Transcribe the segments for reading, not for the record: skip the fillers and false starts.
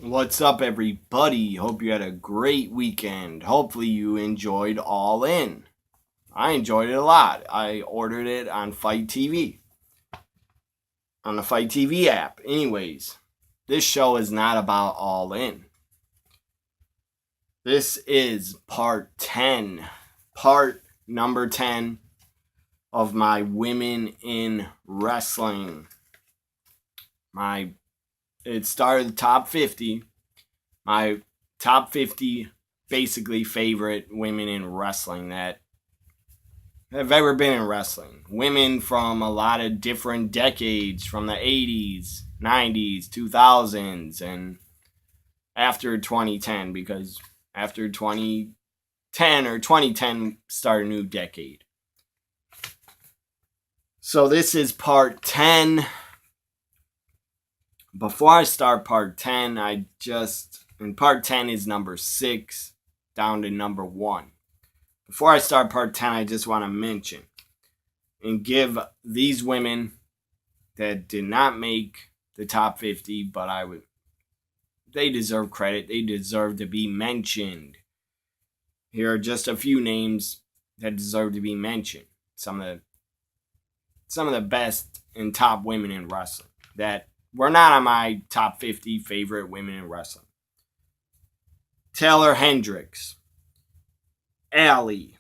What's up, everybody? Hope you had a great weekend. Hopefully, you enjoyed All In. I enjoyed it a lot. I ordered it on Fight TV, on the Fight TV app. Anyways, this show is not about All In. This is part 10, part number 10 of my Women in Wrestling. It started the top 50. My top 50 basically favorite women in wrestling that have ever been in wrestling. Women from a lot of different decades, from the 80s, 90s, 2000s, and after 2010, because after 2010 start a new decade. So this is part 10. Before I start part 10, and part 10 is number 6 down to number 1. Before I start part 10, I just want to mention and give these women that did not make the top 50, but they deserve credit. They deserve to be mentioned. Here are just a few names that deserve to be mentioned. Some of the best and top women in wrestling that were not on my top 50 favorite women in wrestling. Taylor Hendricks, Allie,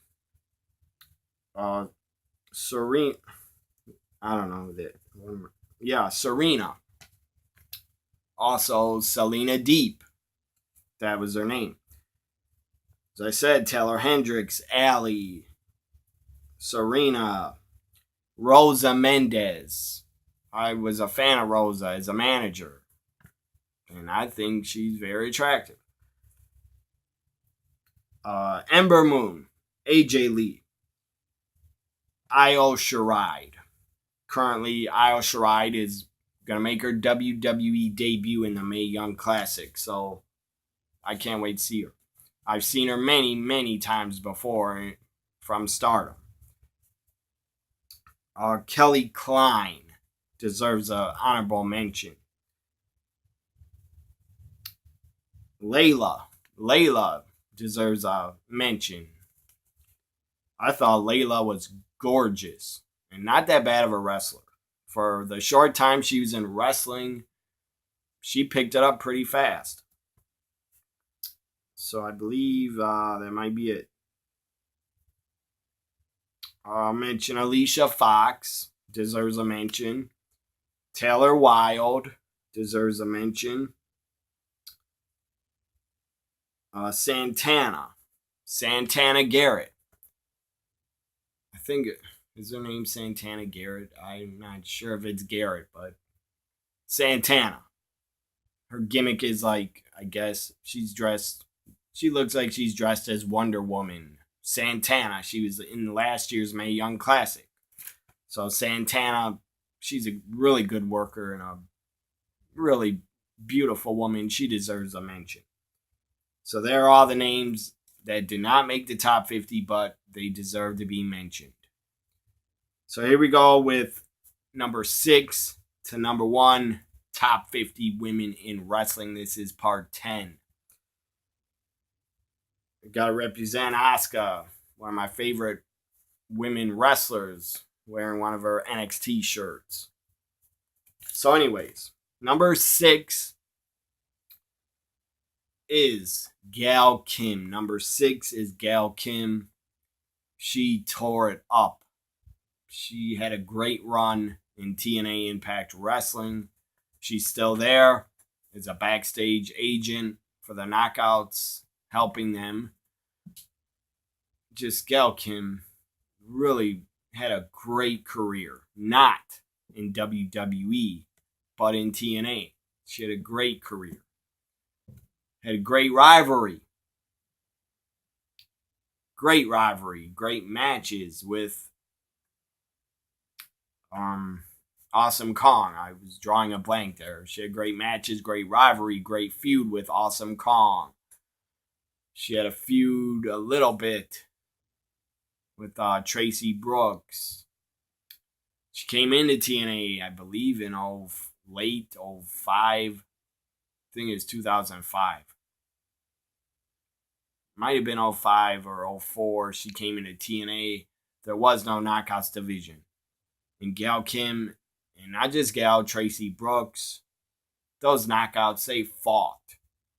Serena. I don't know that. Yeah, Serena. Also, Selena Deep. That was her name. As I said, Taylor Hendricks, Allie, Serena, Rosa Mendez. I was a fan of Rosa as a manager, and I think she's very attractive. Ember Moon, AJ Lee, Io Shirai. Currently, Io Shirai is going to make her WWE debut in the Mae Young Classic, so I can't wait to see her. I've seen her many, many times before from Stardom. Kelly Klein deserves an honorable mention. Layla deserves a mention. I thought Layla was gorgeous and not that bad of a wrestler. For the short time she was in wrestling, she picked it up pretty fast. So I believe that might be it. I'll mention Alicia Fox, deserves a mention. Taylor Wilde deserves a mention. Santana Garrett. I think, is her name Santana Garrett? I'm not sure if it's Garrett, but Santana. Her gimmick is like, I guess she looks like she's dressed as Wonder Woman. Santana, she was in last year's Mae Young Classic. So Santana, she's a really good worker and a really beautiful woman. She deserves a mention. So there are all the names that did not make the top 50, but they deserve to be mentioned. So here we go with number 6 to number 1, top 50 women in wrestling. This is part 10. I got to represent Asuka, one of my favorite women wrestlers, wearing one of her NXT shirts. So anyways, number 6 is Gail Kim. Number 6 is Gail Kim. She tore it up. She had a great run in TNA Impact Wrestling. She's still there as a backstage agent for the Knockouts, helping them. Just Gail Kim really had a great career. Not in WWE, but in TNA. She had a great career. Had a great rivalry. Great matches with Awesome Kong. I was drawing a blank there. She had great matches, great rivalry, great feud with Awesome Kong. She had a feud a little bit with Tracy Brooks. She came into TNA, I believe, in late 05. think it's 2005. Might have been '05 or '04. She came into TNA. There was no knockouts division. And Gail Kim, and not just Gail, Tracy Brooks, those knockouts, they fought.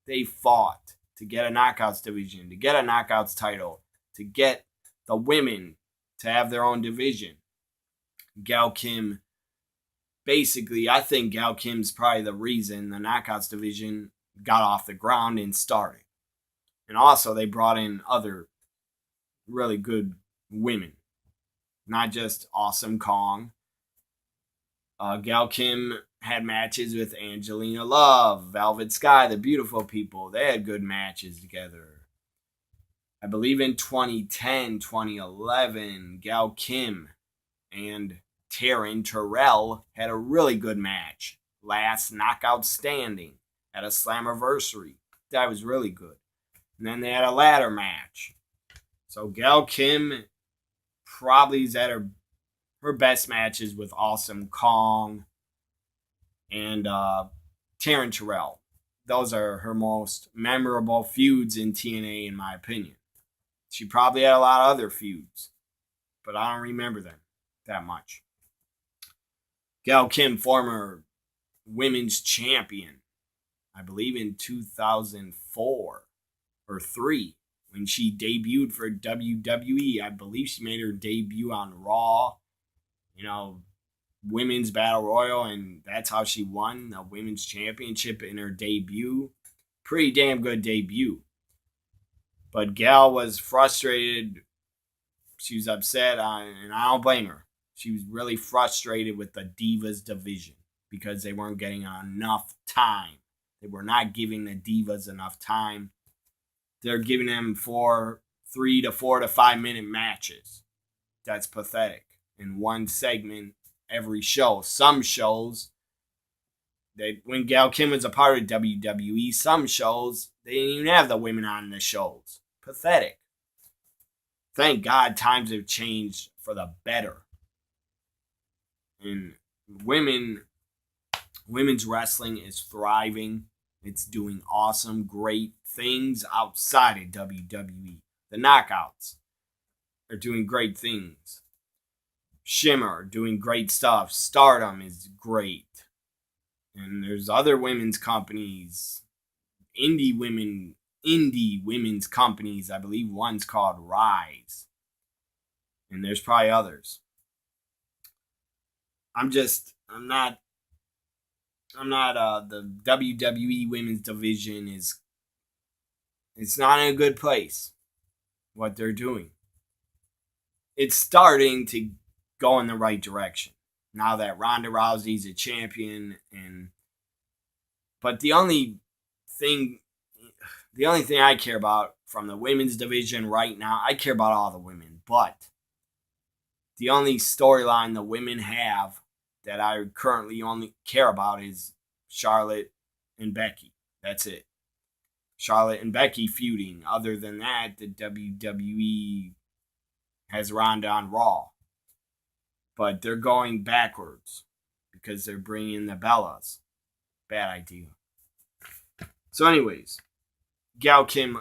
They fought to get a knockouts division, to get a knockouts title, to get the women to have their own division. Gail Kim, basically, I think Gail Kim's probably the reason the knockouts division got off the ground and started. And also, they brought in other really good women, not just Awesome Kong. Gail Kim had matches with Angelina Love, Velvet Sky, the Beautiful People. They had good matches together. I believe in 2010, 2011, Gail Kim and Taryn Terrell had a really good match. Last knockout standing at a Slammiversary. That was really good. And then they had a ladder match. So Gail Kim probably is at her best matches with Awesome Kong and Taryn Terrell. Those are her most memorable feuds in TNA, in my opinion. She probably had a lot of other feuds, but I don't remember them that much. Gail Kim, former women's champion, I believe in 2004 or 3, when she debuted for WWE. I believe she made her debut on Raw, women's battle royal, and that's how she won the women's championship in her debut. Pretty damn good debut. But Gal was frustrated. She was upset, and I don't blame her. She was really frustrated with the Divas division because they weren't getting enough time. They were not giving the Divas enough time. They're giving them 3 to 4 to 5 minute matches. That's pathetic. In one segment every show. Some shows, when Gail Kim was a part of WWE, some shows, they didn't even have the women on the shows. Pathetic. Thank God times have changed for the better. And women's wrestling is thriving. It's doing awesome, great things outside of WWE. The Knockouts are doing great things. Shimmer doing great stuff. Stardom is great. And there's other women's companies, indie women's companies. I believe one's called Rise. And there's probably others. The WWE women's division it's not in a good place, what they're doing. It's starting to go in the right direction now that Ronda Rousey's a champion, but the only thing I care about from the women's division right now, I care about all the women, but the only storyline the women have that I currently only care about is Charlotte and Becky. That's it. Charlotte and Becky feuding. Other than that, the WWE has Ronda on Raw. But they're going backwards because they're bringing in the Bellas. Bad idea. So anyways, Gail Kim,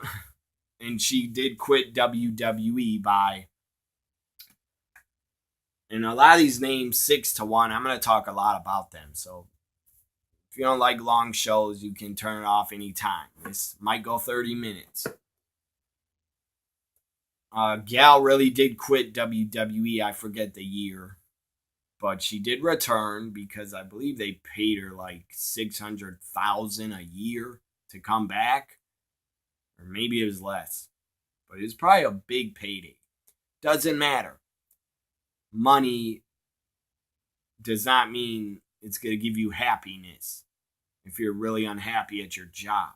and she did quit WWE and a lot of these names 6-1. I'm going to talk a lot about them. So if you don't like long shows, you can turn it off anytime. This might go 30 minutes. Gal really did quit WWE. I forget the year. But she did return because I believe they paid her like $600,000 a year to come back. Or maybe it was less. But it was probably a big payday. Doesn't matter. Money does not mean it's going to give you happiness if you're really unhappy at your job.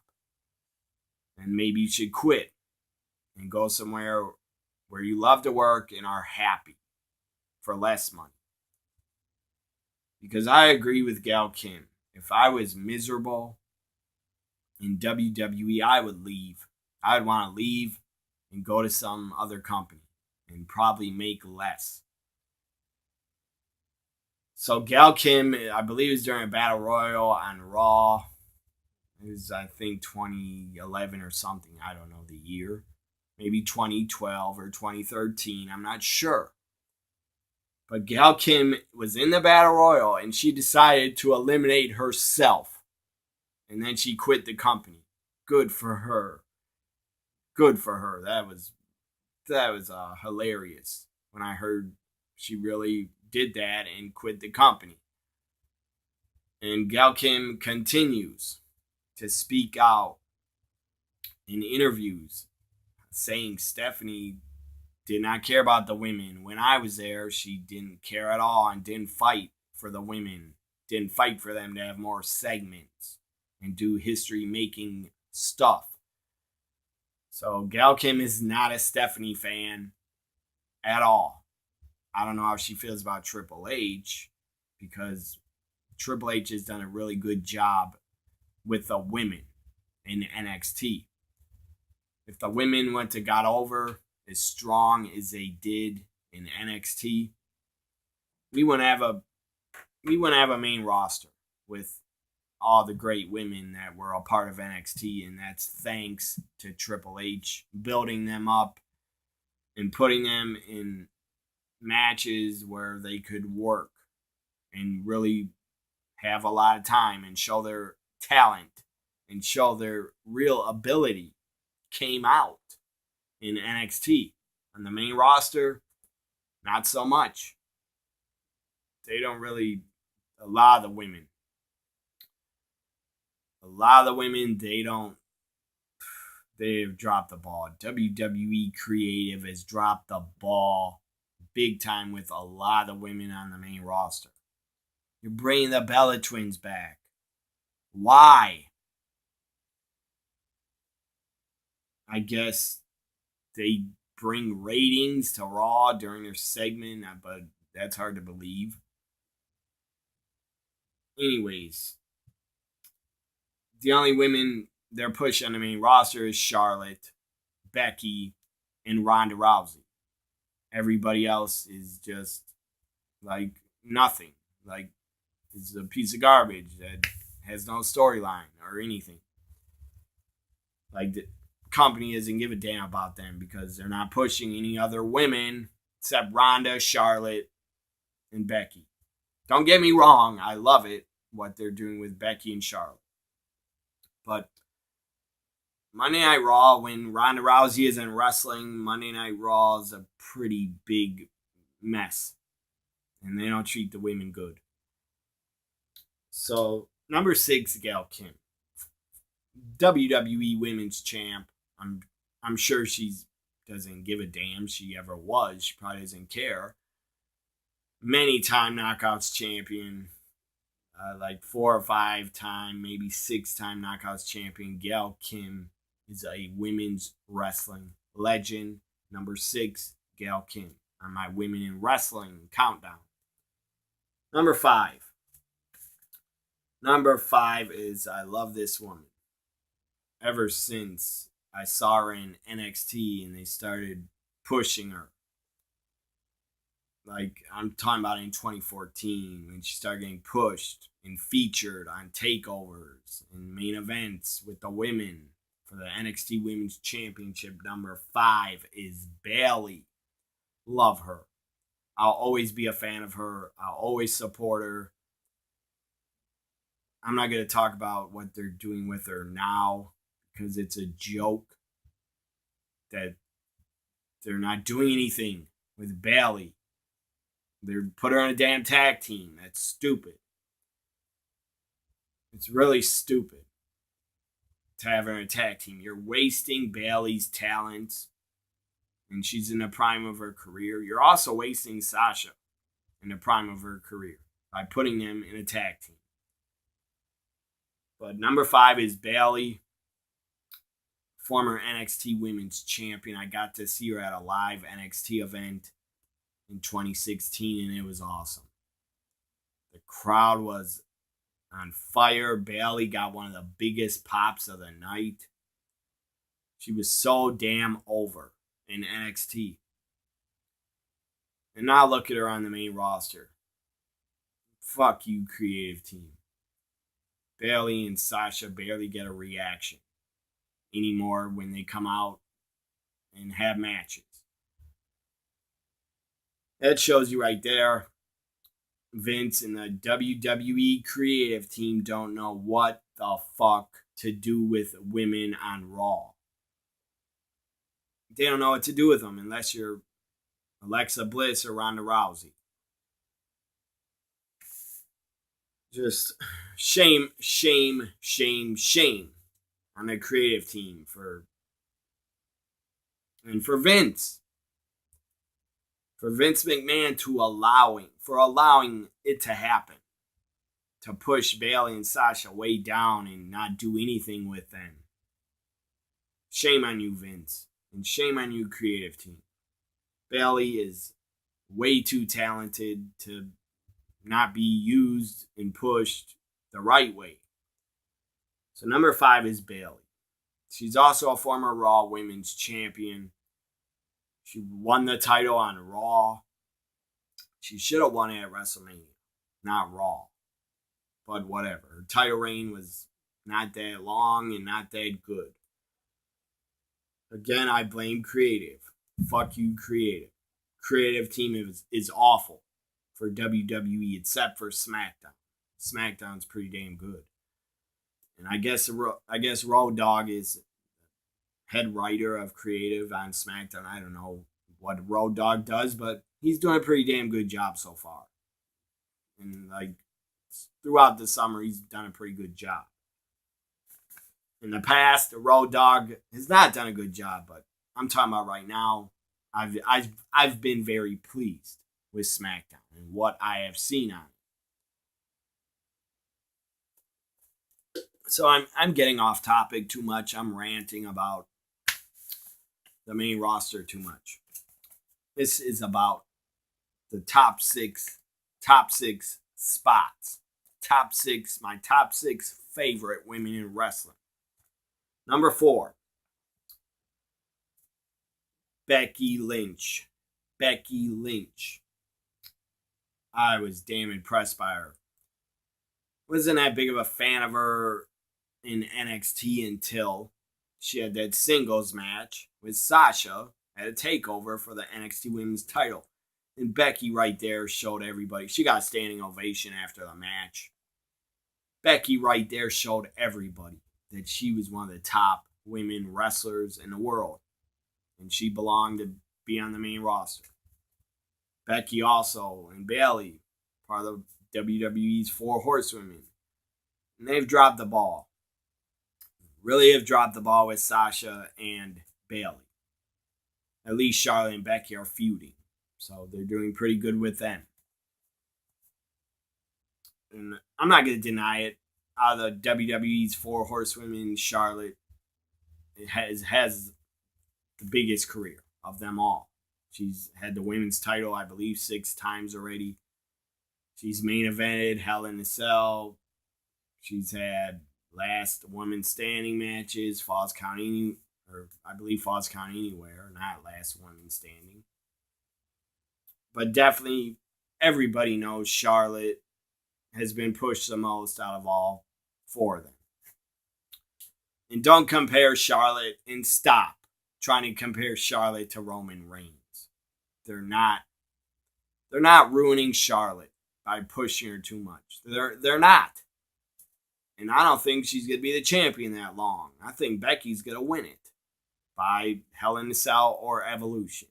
And maybe you should quit and go somewhere where you love to work and are happy for less money. Because I agree with Gail Kim. If I was miserable in WWE, I would leave. I would want to leave and go to some other company and probably make less. So Gail Kim, I believe it was during a battle royal on Raw. It was, I think, 2011 or something. I don't know the year. Maybe 2012 or 2013. I'm not sure. But Gail Kim was in the Battle Royal and she decided to eliminate herself. And then she quit the company. Good for her. Good for her. That was hilarious when I heard she really did that and quit the company. And Gail Kim continues to speak out in interviews saying Stephanie did not care about the women. When I was there, she didn't care at all and didn't fight for the women. Didn't fight for them to have more segments and do history making stuff. So Gail Kim is not a Stephanie fan at all. I don't know how she feels about Triple H because Triple H has done a really good job with the women in NXT. If the women went to got over as strong as they did in NXT, we wouldn't have a main roster with all the great women that were a part of NXT, and that's thanks to Triple H building them up and putting them in matches where they could work and really have a lot of time and show their talent and show their real ability came out in NXT. On the main roster, not so much. They don't really, a lot of the women, they've dropped the ball. WWE Creative has dropped the ball big time with a lot of women on the main roster. You're bringing the Bella Twins back. Why? I guess they bring ratings to Raw during their segment, but that's hard to believe. Anyways, the only women they're pushing on the main roster is Charlotte, Becky, and Ronda Rousey. Everybody else is just like nothing. Like it's a piece of garbage that has no storyline or anything. Like the company doesn't give a damn about them because they're not pushing any other women except Ronda, Charlotte, and Becky. Don't get me wrong, I love it what they're doing with Becky and Charlotte. But Monday Night Raw, when Ronda Rousey isn't wrestling, Monday Night Raw is a pretty big mess. And they don't treat the women good. So, number 6, Gail Kim. WWE Women's Champ. I'm sure she doesn't give a damn. She ever was. She probably doesn't care. Many time Knockouts champion. Like 4 or 5 time, maybe 6 time Knockouts champion. Gail Kim is a women's wrestling legend. Number 6, Gail Kim on my Women in Wrestling countdown. Number 5. Number 5 is I love this woman. Ever since I saw her in NXT and they started pushing her. Like, I'm talking about in 2014 when she started getting pushed and featured on takeovers and main events with the women for the NXT Women's Championship. Number 5 is Bayley. Love her. I'll always be a fan of her. I'll always support her. I'm not going to talk about what they're doing with her now because it's a joke that they're not doing anything with Bayley. They put her on a damn tag team. That's stupid. It's really stupid to have her in a tag team. You're wasting Bayley's talents, and she's in the prime of her career. You're also wasting Sasha in the prime of her career by putting them in a tag team. But number 5 is Bayley, former NXT Women's Champion. I got to see her at a live NXT event in 2016, and it was awesome. The crowd was on fire. Bayley got one of the biggest pops of the night. She was so damn over in NXT. And now look at her on the main roster. Fuck you, creative team. Bailey and Sasha barely get a reaction anymore when they come out and have matches. That shows you right there. Vince and the WWE creative team don't know what the fuck to do with women on Raw. They don't know what to do with them unless you're Alexa Bliss or Ronda Rousey. Just shame, shame, shame, shame on the creative team for Vince. For Vince McMahon allowing it to happen. To push Bailey and Sasha way down and not do anything with them. Shame on you, Vince. And shame on you, creative team. Bailey is way too talented to not be used and pushed the right way. So number 5 is Bailey. She's also a former Raw Women's Champion. She won the title on Raw. She should have won it at WrestleMania, not Raw. But whatever. Her title reign was not that long and not that good. Again, I blame creative. Fuck you, creative. Creative team is awful for WWE except for SmackDown. SmackDown's pretty damn good. And I guess Road Dogg is head writer of creative on SmackDown. I don't know what Road Dogg does, but he's doing a pretty damn good job so far. And throughout the summer, he's done a pretty good job. In the past, the Road Dogg has not done a good job, but I'm talking about right now. I've been very pleased with SmackDown and what I have seen on it. So I'm getting off topic too much. I'm ranting about the main roster too much. This is about the top six spots. My top six favorite women in wrestling. Number 4, Becky Lynch. Becky Lynch. I was damn impressed by her. Wasn't that big of a fan of her in NXT until she had that singles match with Sasha at a takeover for the NXT Women's title. And Becky right there showed everybody. She got a standing ovation after the match. Becky right there showed everybody that she was one of the top women wrestlers in the world. And she belonged to be on the main roster. Becky also and Bailey, part of WWE's 4 Horsewomen. And they've dropped the ball. Really have dropped the ball with Sasha and Bailey. At least Charlotte and Becky are feuding. So they're doing pretty good with them. And I'm not going to deny it. Out of the WWE's 4 Horsewomen, Charlotte has the biggest career of them all. She's had the women's title, I believe, 6 times already. She's main evented Hell in a Cell. She's had last woman standing matches, Falls Count Anywhere, not last woman standing. But definitely, everybody knows Charlotte has been pushed the most out of all 4 of them. And don't compare Charlotte, and stop trying to compare Charlotte to Roman Reigns. They're not ruining Charlotte by pushing her too much. They're not. And I don't think she's going to be the champion that long. I think Becky's going to win it by Hell in a Cell or Evolution.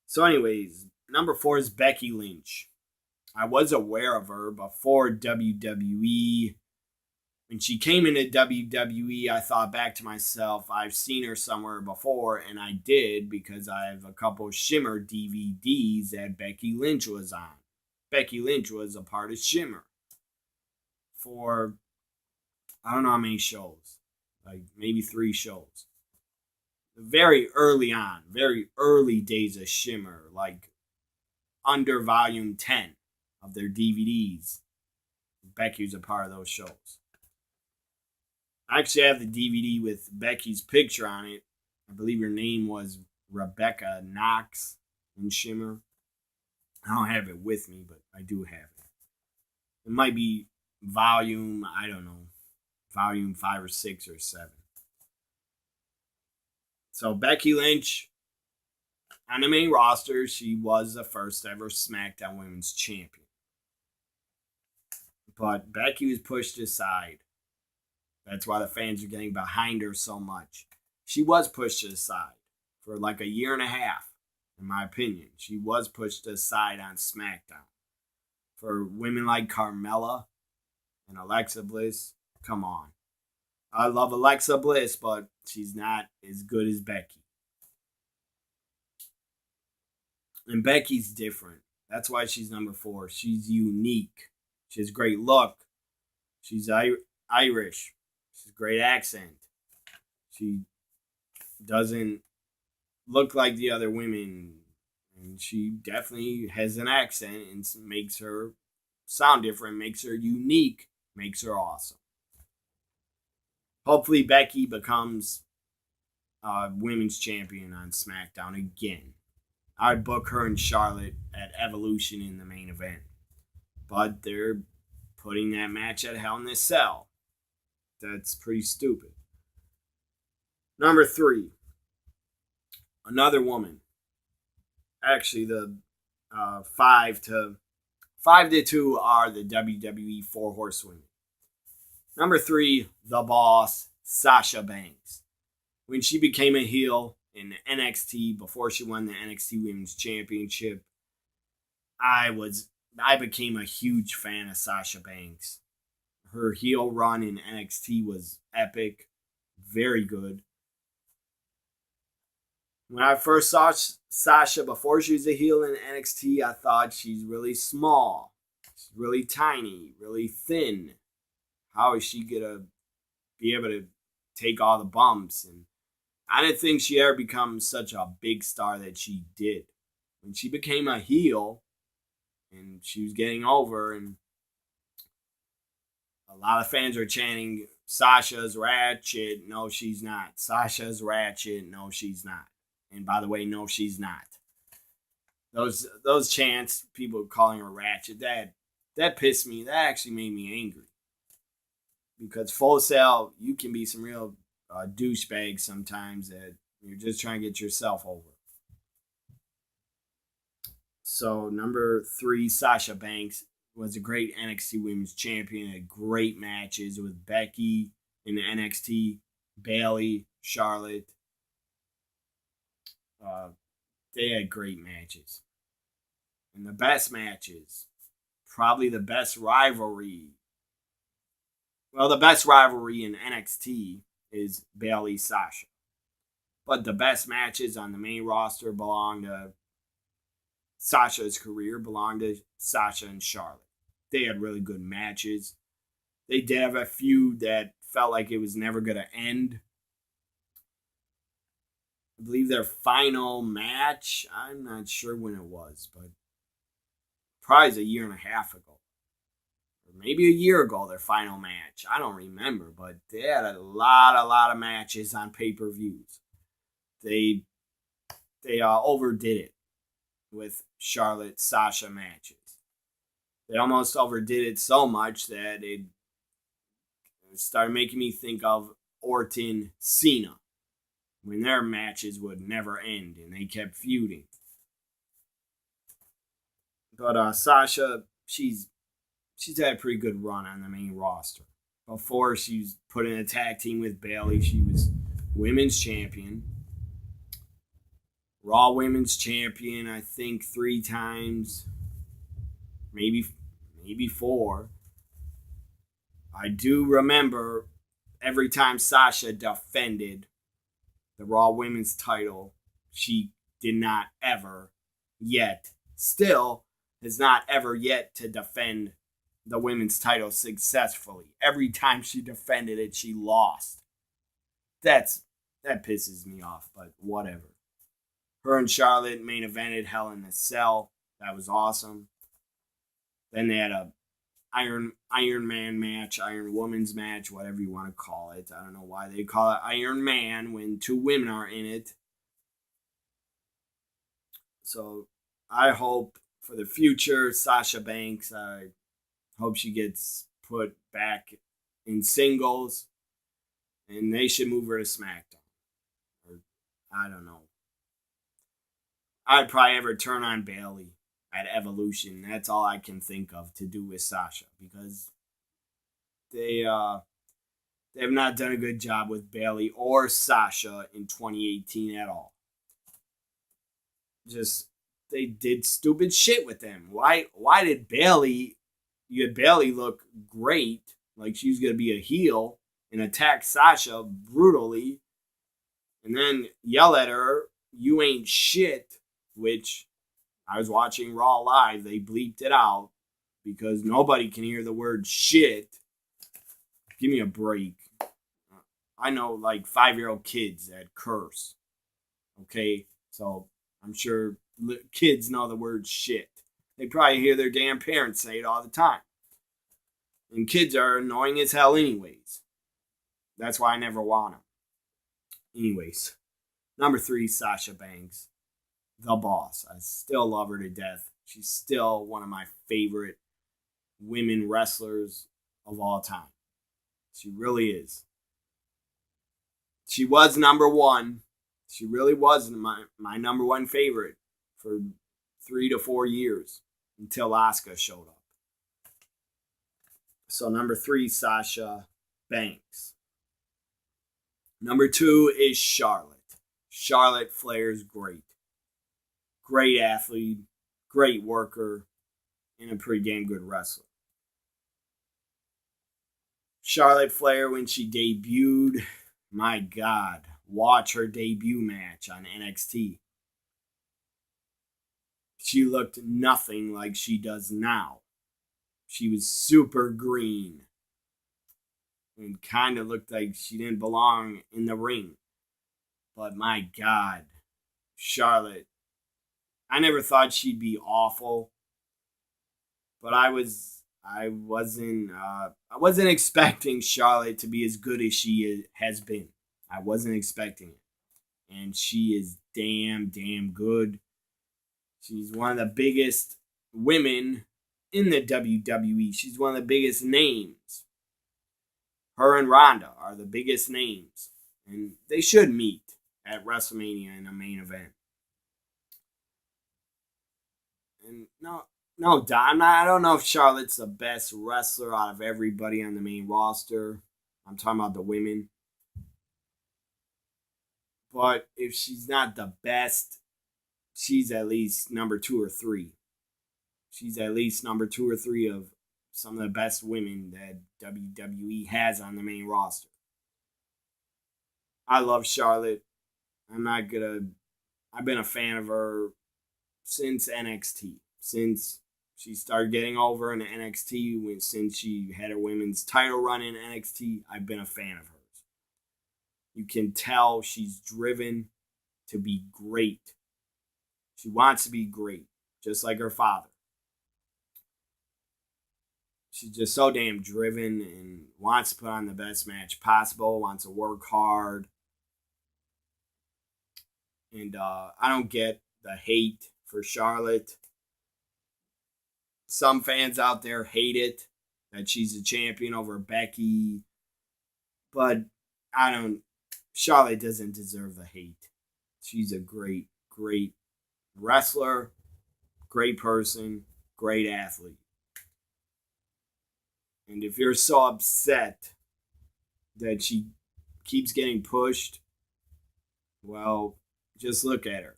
So anyways, number 4 is Becky Lynch. I was aware of her before WWE. When she came into WWE, I thought back to myself, I've seen her somewhere before, and I did because I have a couple Shimmer DVDs that Becky Lynch was on. Becky Lynch was a part of Shimmer for, I don't know how many shows, like maybe 3 shows. Very early on, very early days of Shimmer, like under volume 10 of their DVDs. Becky was a part of those shows. I actually have the DVD with Becky's picture on it. I believe her name was Rebecca Knox in Shimmer. I don't have it with me, but I do have it. It might be volume, I don't know, volume 5 or 6 or 7. So Becky Lynch on the main roster, she was the first ever SmackDown Women's Champion. But Becky was pushed aside. That's why the fans are getting behind her so much. She was pushed aside for like a year and a half, in my opinion. She was pushed aside on SmackDown. For women like Carmella and Alexa Bliss, come on. I love Alexa Bliss, but she's not as good as Becky. And Becky's different. That's why she's number 4. She's unique. She has great look. She's Irish. She's a great accent. She doesn't look like the other women. And she definitely has an accent and makes her sound different, makes her unique, makes her awesome. Hopefully Becky becomes women's champion on SmackDown again. I'd book her and Charlotte at Evolution in the main event. But they're putting that match at Hell in a Cell. That's pretty stupid. Number 3. Another woman. Actually, the 5 to 2 are the WWE 4 Horsewomen. Number 3, the boss, Sasha Banks. When she became a heel in NXT before she won the NXT Women's Championship, I became a huge fan of Sasha Banks. Her heel run in NXT was epic, very good. When I first saw Sasha before she was a heel in NXT, I thought she's really small. She's really tiny, really thin. How is she going to be able to take all the bumps? And I didn't think she ever become such a big star that she did. When she became a heel and she was getting over, and a lot of fans are chanting, Sasha's ratchet. No, she's not. Sasha's ratchet. No, she's not. And by the way, no, she's not. Those chants, people calling her ratchet, that pissed me. That actually made me angry. Because Full Sail, you can be some real douchebags sometimes that you're just trying to get yourself over. So number 3, Sasha Banks was a great NXT Women's Champion. Had great matches with Becky in the NXT, Bayley, Charlotte. They had great matches. And the best matches, probably the best rivalry. Well, the best rivalry in NXT is Bayley Sasha. But the best matches on the main roster belong to Sasha's career, belong to Sasha and Charlotte. They had really good matches. They did have a feud that felt like it was never going to end. I believe their final match, I'm not sure when it was, but probably a year and a half ago. Or maybe a year ago, their final match. I don't remember, but they had a lot of matches on pay-per-views. They overdid it with Charlotte-Sasha matches. They almost overdid it so much that it started making me think of Orton-Cena, when their matches would never end and they kept feuding. But Sasha, she's had a pretty good run on the main roster. Before she was put in a tag team with Bayley, she was women's champion. Raw women's champion, I think 3 times. Maybe 4. I do remember every time Sasha defended the Raw Women's title, she did not ever yet, still has not ever yet to defend the women's title successfully. Every time she defended it, she lost. That pisses me off, but whatever. Her and Charlotte main evented Hell in a Cell. That was awesome. Then they had a Iron Man match, Iron Woman's match, whatever you want to call it. I don't know why they call it Iron Man when 2 women are in it. So I hope for the future, Sasha Banks, I hope she gets put back in singles, and they should move her to SmackDown. Or I don't know. I'd probably ever turn on Bailey at Evolution. That's all I can think of to do with Sasha, because they have not done a good job with Bailey or Sasha in 2018 at all. Just they did stupid shit with them. Why did Bailey? You had Bailey look great, like she was gonna be a heel and attack Sasha brutally, and then yell at her, "You ain't shit," which I was watching Raw live. They bleeped it out because nobody can hear the word shit. Give me a break. I know like 5-year-old kids that curse. Okay, so I'm sure kids know the word shit. They probably hear their damn parents say it all the time. And kids are annoying as hell anyways. That's why I never want them. Anyways, number 3, Sasha Banks. The boss. I still love her to death. She's still one of my favorite women wrestlers of all time. She really is. She was number 1. She really was my number 1 favorite for 3 to 4 years until Asuka showed up. So number 3, Sasha Banks. Number 2 is Charlotte. Charlotte Flair's great. Great athlete, great worker, and a pretty damn good wrestler. Charlotte Flair, when she debuted, my God, watch her debut match on NXT. She looked nothing like she does now. She was super green and kind of looked like she didn't belong in the ring. But my God, Charlotte, I never thought she'd be awful, but I wasn't expecting Charlotte to be as good as she has been. I wasn't expecting it, and she is damn good. She's one of the biggest women in the WWE. She's one of the biggest names. Her and Ronda are the biggest names, and they should meet at WrestleMania in a main event. And I don't know if Charlotte's the best wrestler out of everybody on the main roster. I'm talking about the women. But if she's not the best, she's at least number 2 or 3. She's at least number 2 or 3 of some of the best women that WWE has on the main roster. I love Charlotte. I've been a fan of her since NXT. Since she started getting over in NXT, since she had her women's title run in NXT, I've been a fan of hers. You can tell she's driven to be great. She wants to be great, just like her father. She's just so damn driven and wants to put on the best match possible, wants to work hard. And I don't get the hate for Charlotte. Some fans out there hate it, that she's a champion over Becky. But Charlotte doesn't deserve the hate. She's a great wrestler, great person, great athlete. And if you're so upset that she keeps getting pushed, well, just look at her.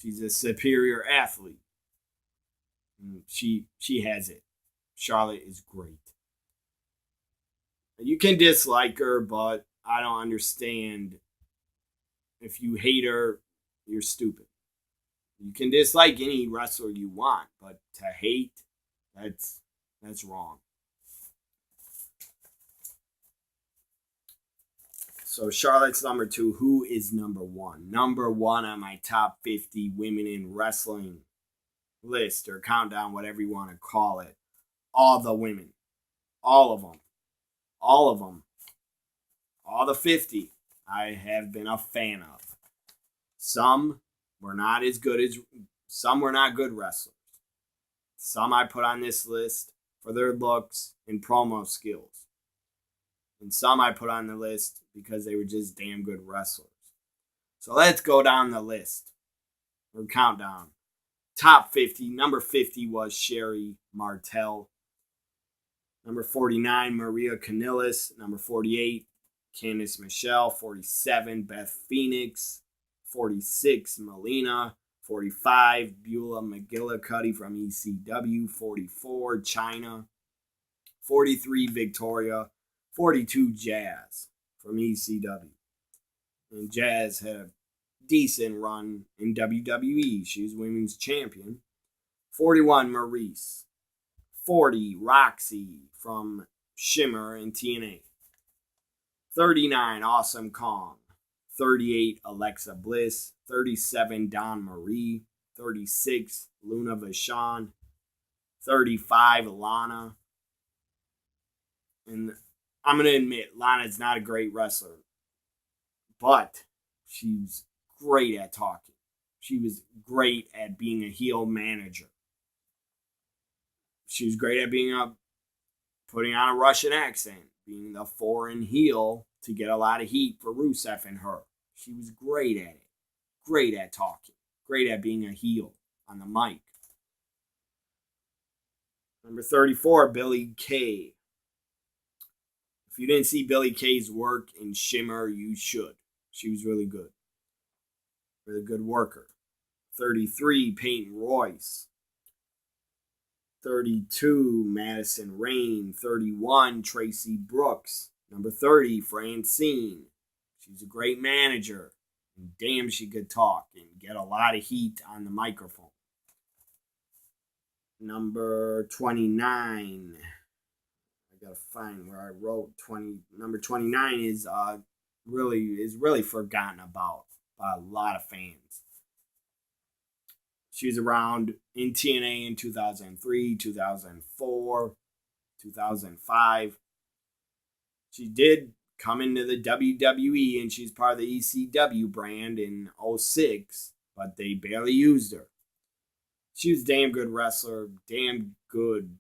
She's a superior athlete. She has it. Charlotte is great. You can dislike her, but I don't understand. If you hate her, you're stupid. You can dislike any wrestler you want, but to hate, that's wrong. So Charlotte's number 2. Who is number 1? Number 1 on my top 50 women in wrestling list or countdown, whatever you want to call it. All the women. All of them. All of them. All the 50 I have been a fan of. Some were not as good as, some were not good wrestlers. Some I put on this list for their looks and promo skills. And some I put on the list because they were just damn good wrestlers. So let's go down the list, or countdown. Top 50, number 50 was Sherry Martel. Number 49, Maria Kanellis. Number 48, Candice Michelle. 47, Beth Phoenix. 46, Melina. 45, Beulah McGillicuddy from ECW. 44, Chyna. 43, Victoria. 42, Jazz from ECW. And Jazz had a decent run in WWE. She was women's champion. 41, Maurice. 40, Roxy from Shimmer and TNA. 39, Awesome Kong. 38, Alexa Bliss. 37, Dawn Marie. 36, Luna Vachon. 35, Lana. And I'm going to admit, Lana's not a great wrestler, but she's great at talking. She was great at being a heel manager. She was great at putting on a Russian accent, being the foreign heel to get a lot of heat for Rusev and her. She was great at it. Great at talking. Great at being a heel on the mic. Number 34, Billie Kay. If you didn't see Billie Kay's work in Shimmer, you should. She was really good. Really good worker. 33, Peyton Royce. 32, Madison Rayne. 31, Tracy Brooks. Number 30, Francine. She's a great manager. And damn, she could talk and get a lot of heat on the microphone. Number 29. I gotta find where I wrote 20. Number 29 is really forgotten about by a lot of fans. She was around in TNA in 2003, 2004, 2005. She did come into the WWE, and she's part of the ECW brand in 2006, but they barely used her. She was a damn good wrestler, damn good.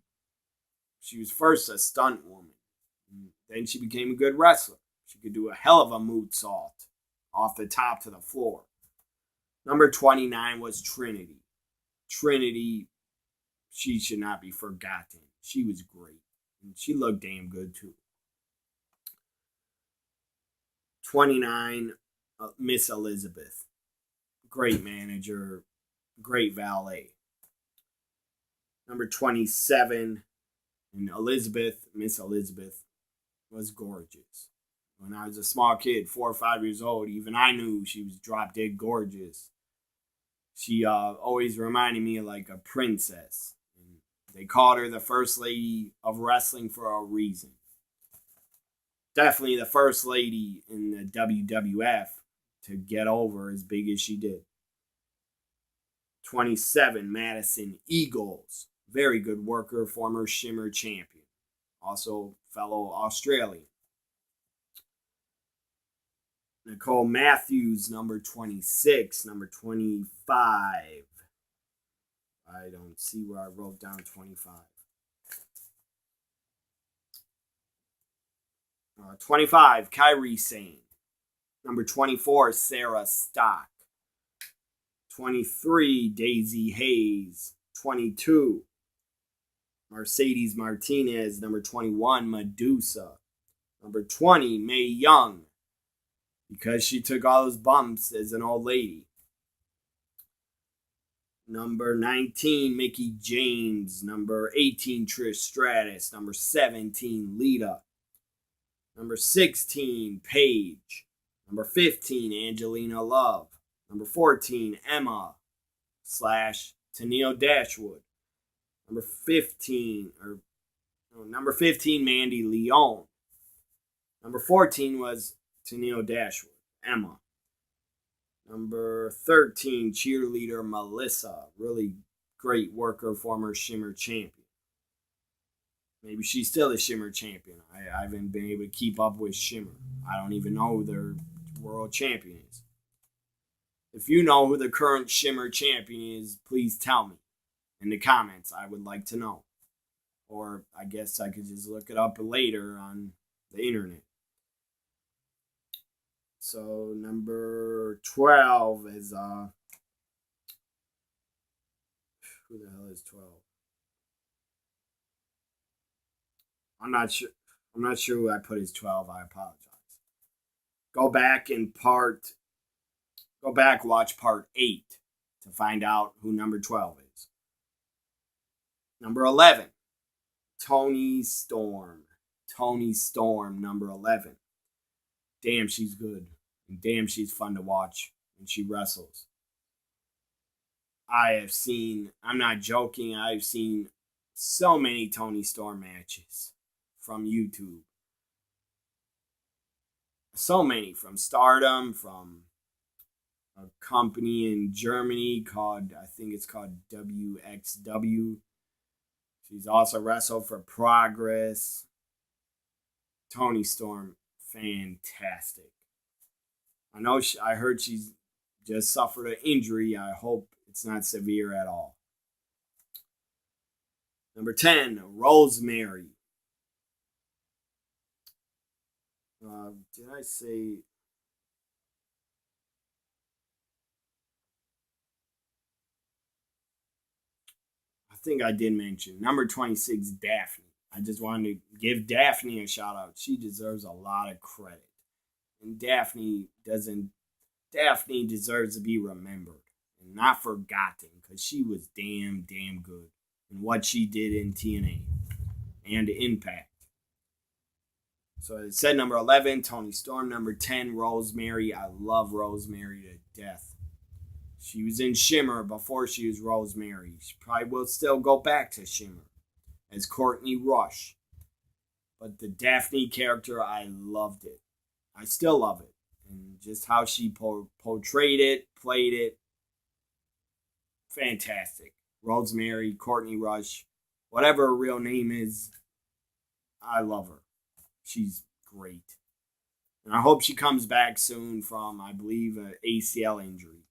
She was first a stunt woman. Then she became a good wrestler. She could do a hell of a moonsault off the top to the floor. Number 29 was Trinity. Trinity, she should not be forgotten. She was great. And she looked damn good too. 29, Miss Elizabeth. Great manager, great valet. Number 27, and Miss Elizabeth, was gorgeous. When I was a small kid, 4 or 5 years old, even I knew she was drop dead gorgeous. She always reminded me of like a princess. And they called her the first lady of wrestling for a reason. Definitely the first lady in the WWF to get over as big as she did. 27, Madison Eagles. Very good worker, former Shimmer champion. Also fellow Australian. Nicole Matthews, number 26. Number 25. I don't see where I wrote down 25. 25, Kairi Sane. Number 24, Sarah Stock. 23, Daisy Hayes. 22, Mercedes Martinez. Number 21, Medusa. Number 20, Mae Young, because she took all those bumps as an old lady. Number 19, Mickie James. Number 18, Trish Stratus. Number 17, Lita. Number 16, Paige. Number 15, Angelina Love. Number 14, Emma / Tennille Dashwood. Number 15, Mandy Leon. Number 14 was Tennille Dashwood, Emma. Number 13, cheerleader Melissa. Really great worker, former Shimmer champion. Maybe she's still the Shimmer champion. I haven't been able to keep up with Shimmer. I don't even know who their world champion is. If you know who the current Shimmer champion is, please tell me in the comments. I would like to know. Or I guess I could just look it up later on the internet. So number 12 is who the hell is 12? I'm not sure. I'm not sure who I put as 12. I apologize. Go back and watch part 8 to find out who number 12 is. Number 11, Toni Storm. Toni Storm, number 11. Damn, she's good. And damn, she's fun to watch when she wrestles. I'm not joking, I've seen so many Toni Storm matches from YouTube. So many from Stardom, from a company in Germany I think it's called WXW. She's also wrestled for Progress. Toni Storm, fantastic. I heard she's just suffered an injury. I hope it's not severe at all. Number 10, Rosemary. Did I say? I think I did mention. Number 26, Daphne. I just wanted to give Daphne a shout out. She deserves a lot of credit. And Daphne deserves to be remembered and not forgotten because she was damn good in what she did in TNA and Impact. So it said number 11, Toni Storm. Number 10, Rosemary. I love Rosemary to death. She was in Shimmer before she was Rosemary. She probably will still go back to Shimmer as Courtney Rush. But the Daphne character, I loved it. I still love it. And just how she portrayed it, played it, fantastic. Rosemary, Courtney Rush, whatever her real name is, I love her. She's great. And I hope she comes back soon from, I believe, an ACL injury.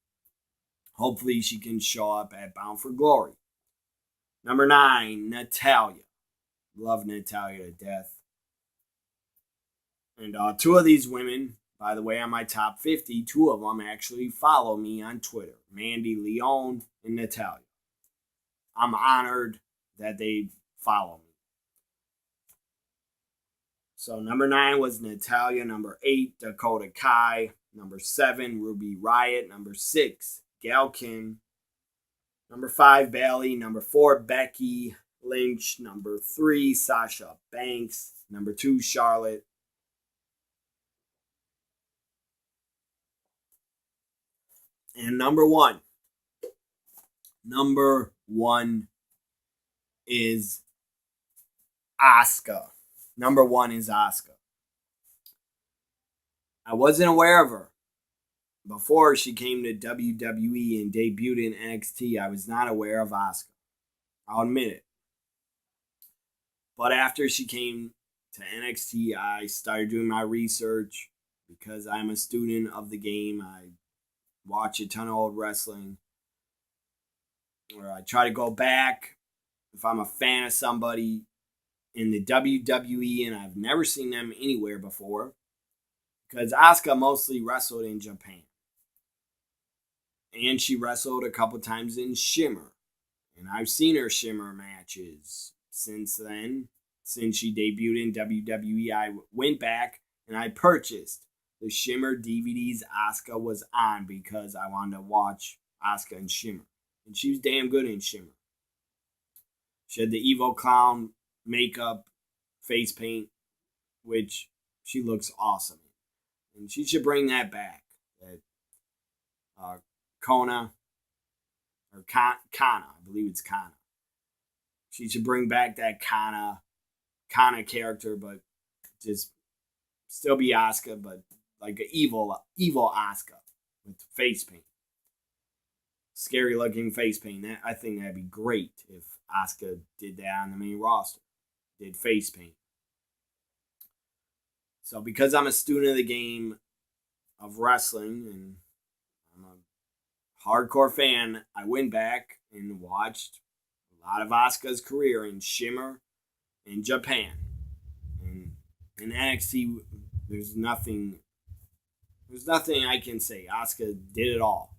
Hopefully she can show up at Bound for Glory. Number 9, Natalya. Love Natalya to death. And two of these women, by the way, on my top 50, 2 of them actually follow me on Twitter. Mandy Leon and Natalya. I'm honored that they follow me. So number 9 was Natalya. Number 8, Dakota Kai. Number 7, Ruby Riott. Number 6, Gail Kim. Number 5, Bayley. Number 4, Becky Lynch. Number 3, Sasha Banks. Number 2, Charlotte. And number 1 is Asuka. Number 1 is Asuka. I wasn't aware of her. Before she came to WWE and debuted in NXT, I was not aware of Asuka. I'll admit it. But after she came to NXT, I started doing my research because I'm a student of the game. I watch a ton of old wrestling. Or I try to go back if I'm a fan of somebody in the WWE and I've never seen them anywhere before. Because Asuka mostly wrestled in Japan. And she wrestled a couple times in Shimmer. And I've seen her Shimmer matches since then. Since she debuted in WWE, I went back and I purchased the Shimmer DVDs Asuka was on because I wanted to watch Asuka in Shimmer. And she was damn good in Shimmer. She had the evil clown makeup, face paint, which she looks awesome in. And she should bring that back. That Kana, I believe it's Kana. She should bring back that Kana character, but just still be Asuka, but like an evil Asuka with face paint. Scary looking face paint. I think that'd be great if Asuka did that on the main roster. Did face paint. So because I'm a student of the game of wrestling and I'm a hardcore fan, I went back and watched a lot of Asuka's career in Shimmer in Japan. And in NXT, there's nothing. There's nothing I can say. Asuka did it all.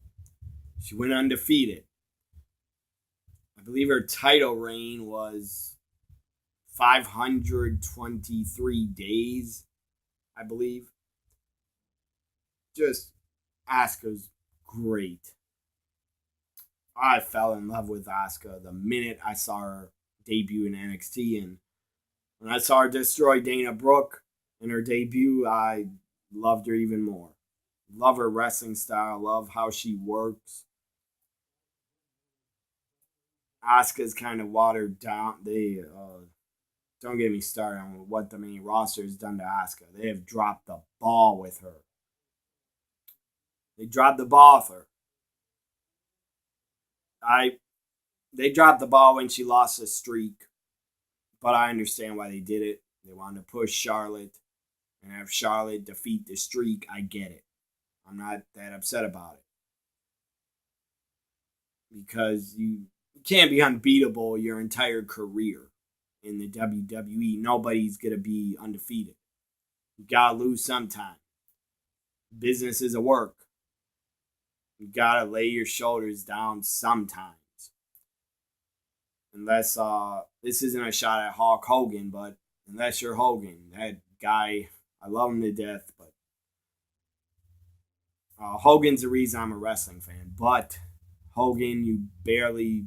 She went undefeated. I believe her title reign was 523 days. I believe. Just Asuka's great. I fell in love with Asuka the minute I saw her debut in NXT, and when I saw her destroy Dana Brooke in her debut, I loved her even more. Love her wrestling style, love how she works. Asuka's kind of watered down. They don't get me started on what the main roster has done to Asuka. They have dropped the ball with her. They dropped the ball with her. They dropped the ball when she lost the streak, but I understand why they did it. They wanted to push Charlotte and have Charlotte defeat the streak. I get it. I'm not that upset about it because you can't be unbeatable your entire career in the WWE. Nobody's gonna be undefeated. You gotta lose sometime. Business is a work. You gotta lay your shoulders down sometimes. Unless this isn't a shot at Hulk Hogan, but unless you're Hogan, that guy, I love him to death, but Hogan's the reason I'm a wrestling fan. But Hogan, you barely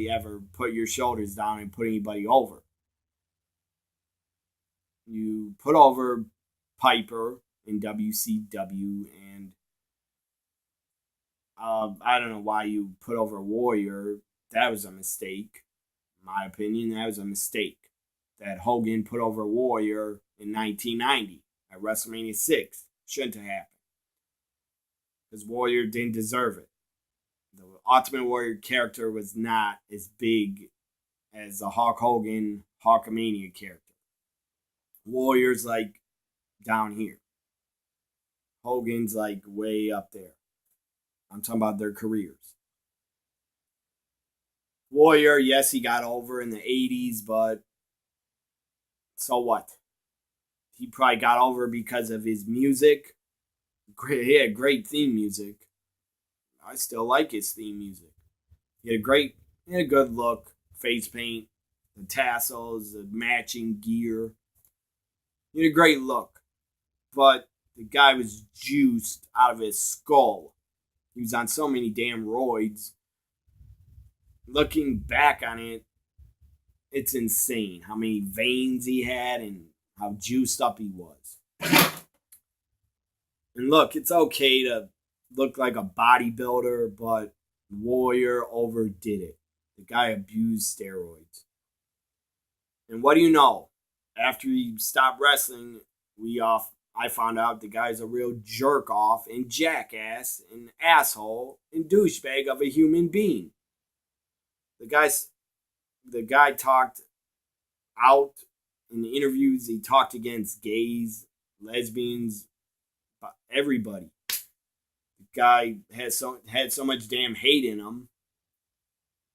ever put your shoulders down and put anybody over. You put over Piper in WCW, and I don't know why you put over Warrior. That was a mistake. In my opinion, that was a mistake. That Hogan put over Warrior in 1990 at WrestleMania 6. Shouldn't have happened. Because Warrior didn't deserve it. The Ultimate Warrior character was not as big as the Hulk Hogan Hulkamania character. Warrior's like down here. Hogan's like way up there. I'm talking about their careers. Warrior, yes, he got over in the 80s, but so what? He probably got over because of his music. He had great theme music. I still like his theme music. He had a good look, face paint, the tassels, the matching gear. He had a great look, but the guy was juiced out of his skull. He was on so many damn roids. Looking back on it, it's insane how many veins he had and how juiced up he was. And look, it's okay to look like a bodybuilder, but Warrior overdid it. The guy abused steroids. And what do you know? After he stopped wrestling, I found out the guy's a real jerk off and jackass and asshole and douchebag of a human being. The guy talked out in the interviews. He talked against gays, lesbians, everybody. The guy had so much damn hate in him,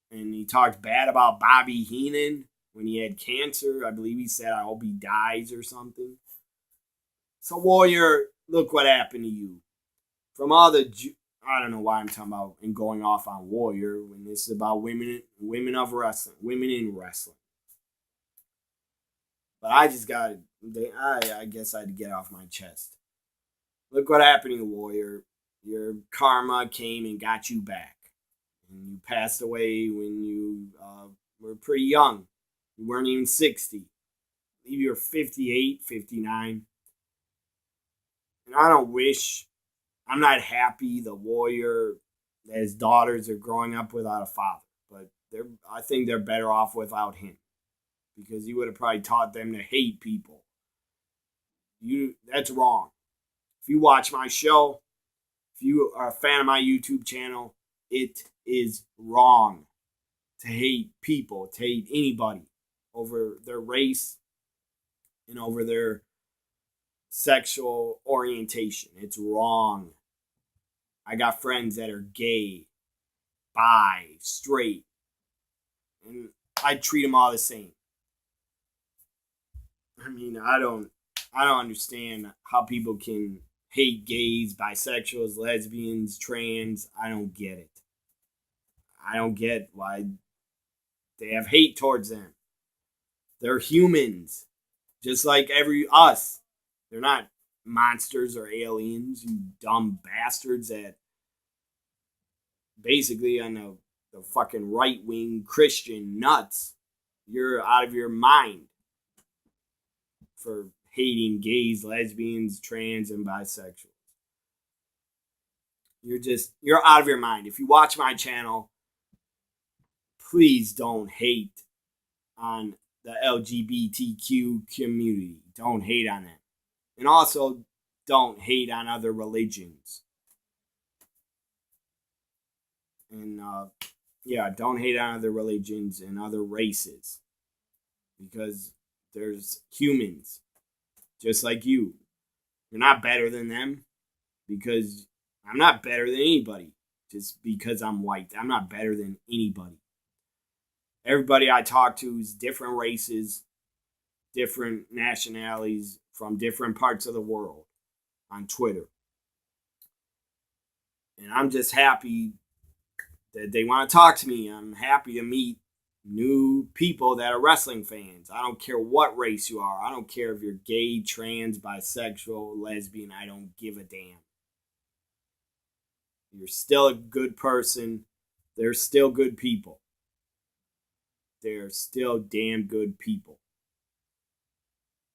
and he talked bad about Bobby Heenan when he had cancer. I believe he said, "I hope he dies" or something. So Warrior, look what happened to you. From all the I don't know why I'm talking about and going off on Warrior when this is about women of wrestling, women in wrestling. But I guess I had to get off my chest. Look what happened to you, Warrior. Your karma came and got you back. And you passed away when you were pretty young. You weren't even 60. I believe you were 58, 59. And I'm not happy the Warrior, that his daughters are growing up without a father. But I think they're better off without him. Because he would have probably taught them to hate people. That's wrong. If you watch my show, if you are a fan of my YouTube channel, it is wrong to hate people, to hate anybody over their race and over their sexual orientation. It's wrong. I got friends that are gay, bi, straight, and I treat them all the same. I mean, I don't understand how people can hate gays, bisexuals, lesbians, trans. I don't get it. I don't get why they have hate towards them. They're humans, just like every us. They're not monsters or aliens, you dumb bastards that basically on the fucking right wing Christian nuts. You're out of your mind for hating gays, lesbians, trans, and bisexuals. You're out of your mind. If you watch my channel, please don't hate on the LGBTQ community. Don't hate on them. And also, don't hate on other religions. And don't hate on other religions and other races. Because there's humans just like you. You're not better than them because I'm not better than anybody just because I'm white. I'm not better than anybody. Everybody I talk to is different races, different nationalities from different parts of the world on Twitter. And I'm just happy that they want to talk to me. I'm happy to meet new people that are wrestling fans. I don't care what race you are. I don't care if you're gay, trans, bisexual, lesbian. I don't give a damn. You're still a good person. They're still good people. They're still damn good people.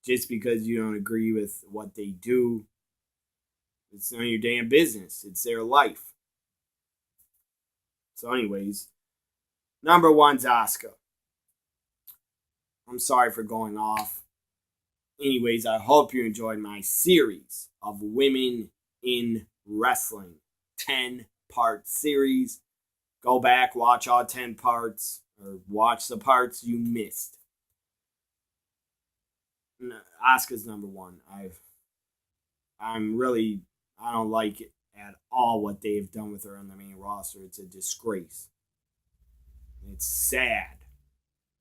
Just because you don't agree with what they do, it's none of your damn business. It's their life. So anyways, number one's Asuka. I'm sorry for going off. Anyways, I hope you enjoyed my series of women in wrestling. 10-part series. Go back, watch all 10 parts, or watch the parts you missed. Asuka's number one. I don't like it at all what they have done with her on the main roster. It's a disgrace. It's sad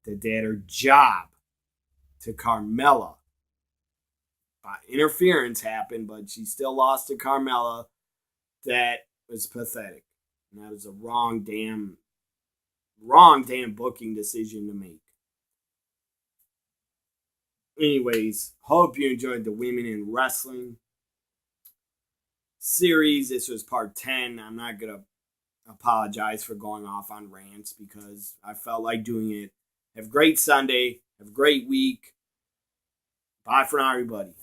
that they had her job to Carmella. Interference happened, but she still lost to Carmella. That was pathetic. And that was a wrong damn booking decision to make. Anyways, hope you enjoyed the Women in Wrestling series. This was part 10. I'm not going to apologize for going off on rants because I felt like doing it. Have a great Sunday. Have a great week. Bye for now, everybody.